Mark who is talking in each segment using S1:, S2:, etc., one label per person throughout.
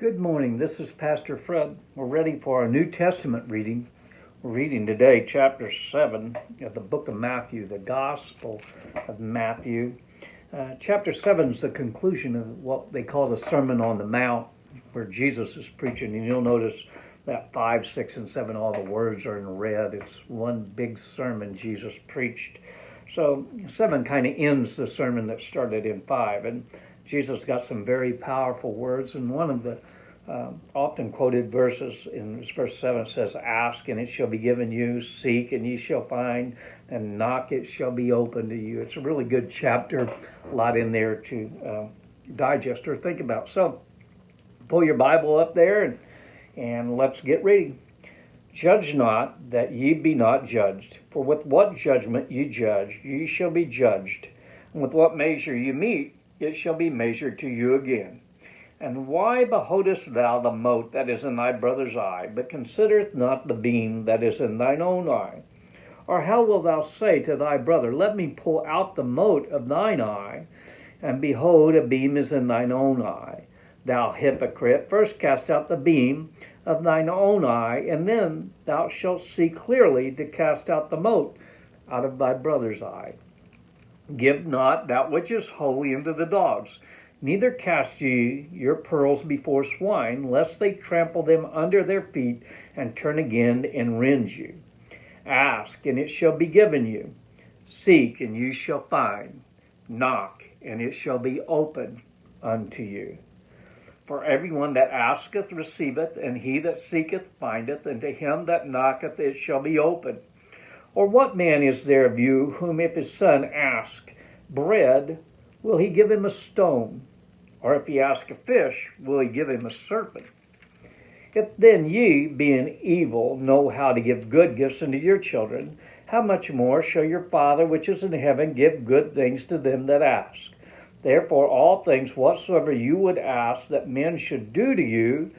S1: Good morning. This is Pastor Fred. We're ready for our New Testament reading. We're reading today chapter 7 of the book of Matthew, the Gospel of Matthew. Chapter 7 is the conclusion of what they call the Sermon on the Mount, where Jesus is preaching. And you'll notice that 5, 6, and 7, all the words are in red. It's one big sermon Jesus preached. So 7 kind of ends the sermon that started in 5. And Jesus got some very powerful words, and one of the often quoted verses in verse 7 says, "Ask and it shall be given you, seek and ye shall find, and knock it shall be open to you." It's a really good chapter, a lot in there to digest or think about. So pull your Bible up there and let's get reading. "Judge not, that ye be not judged. For with what judgment ye judge, ye shall be judged. And with what measure ye mete, it shall be measured to you again. And why beholdest thou the mote that is in thy brother's eye, but considerest not the beam that is in thine own eye? Or how wilt thou say to thy brother, Let me pull out the mote of thine eye, and behold, a beam is in thine own eye? Thou hypocrite, first cast out the beam of thine own eye, and then thou shalt see clearly to cast out the mote out of thy brother's eye. Give not that which is holy unto the dogs, neither cast ye your pearls before swine, lest they trample them under their feet, and turn again and rend you. Ask, and it shall be given you. Seek, and ye shall find. Knock, and it shall be opened unto you. For everyone that asketh receiveth, and he that seeketh findeth, and to him that knocketh it shall be opened. Or what man is there of you, whom if his son ask bread, will he give him a stone? Or if he ask a fish, will he give him a serpent? If then ye, being evil, know how to give good gifts unto your children, how much more shall your Father which is in heaven give good things to them that ask? Therefore all things whatsoever you would ask that men should do to you,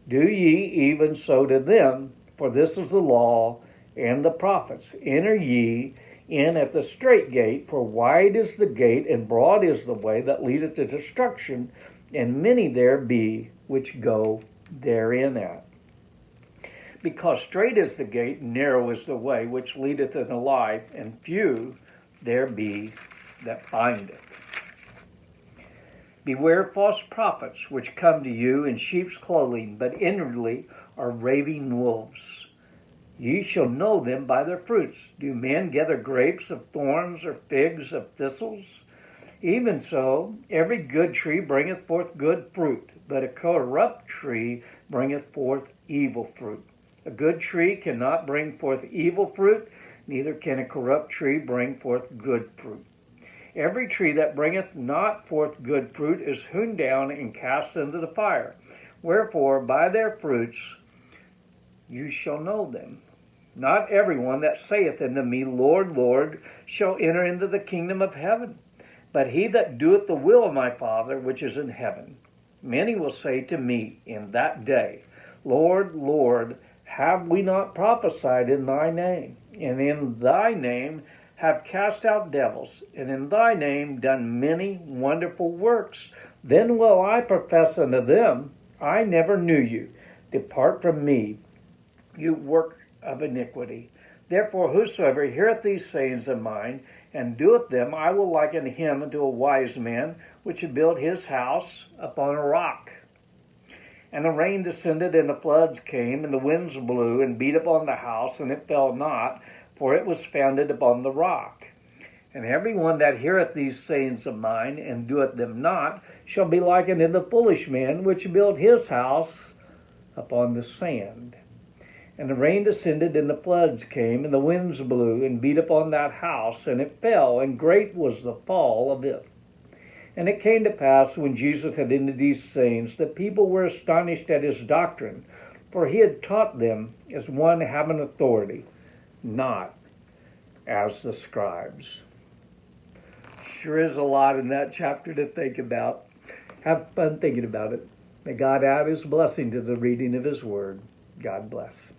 S1: do ye even so to them. For this is the law and the prophets. Enter ye in at the strait gate, for wide is the gate, and broad is the way that leadeth to destruction, and many there be which go therein at. Because strait is the gate, and narrow is the way which leadeth unto life, and few there be that find it. Beware false prophets, which come to you in sheep's clothing, but inwardly are raving wolves. Ye shall know them by their fruits. Do men gather grapes of thorns, or figs of thistles? Even so, every good tree bringeth forth good fruit, but a corrupt tree bringeth forth evil fruit. A good tree cannot bring forth evil fruit, neither can a corrupt tree bring forth good fruit. Every tree that bringeth not forth good fruit is hewn down and cast into the fire. Wherefore, by their fruits you shall know them. Not everyone that saith unto me, Lord, Lord, shall enter into the kingdom of heaven, but he that doeth the will of my Father which is in heaven. Many will say to me in that day, Lord, Lord, have we not prophesied in thy name? And in thy name have cast out devils, and in thy name done many wonderful works? Then will I profess unto them, I never knew you. Depart from me, you work of iniquity. Therefore whosoever heareth these sayings of mine, and doeth them, I will liken him unto a wise man, which had built his house upon a rock. And the rain descended, and the floods came, and the winds blew, and beat upon the house, and it fell not, for it was founded upon the rock. And every one that heareth these sayings of mine, and doeth them not, shall be likened unto the foolish man, which built his house upon the sand. And the rain descended, and the floods came, and the winds blew, and beat upon that house, and it fell, and great was the fall of it. And it came to pass, when Jesus had ended these sayings, that people were astonished at his doctrine, for he had taught them as one having authority, not as the scribes. Sure is a lot in that chapter to think about. Have fun thinking about it. May God add his blessing to the reading of his word. God bless.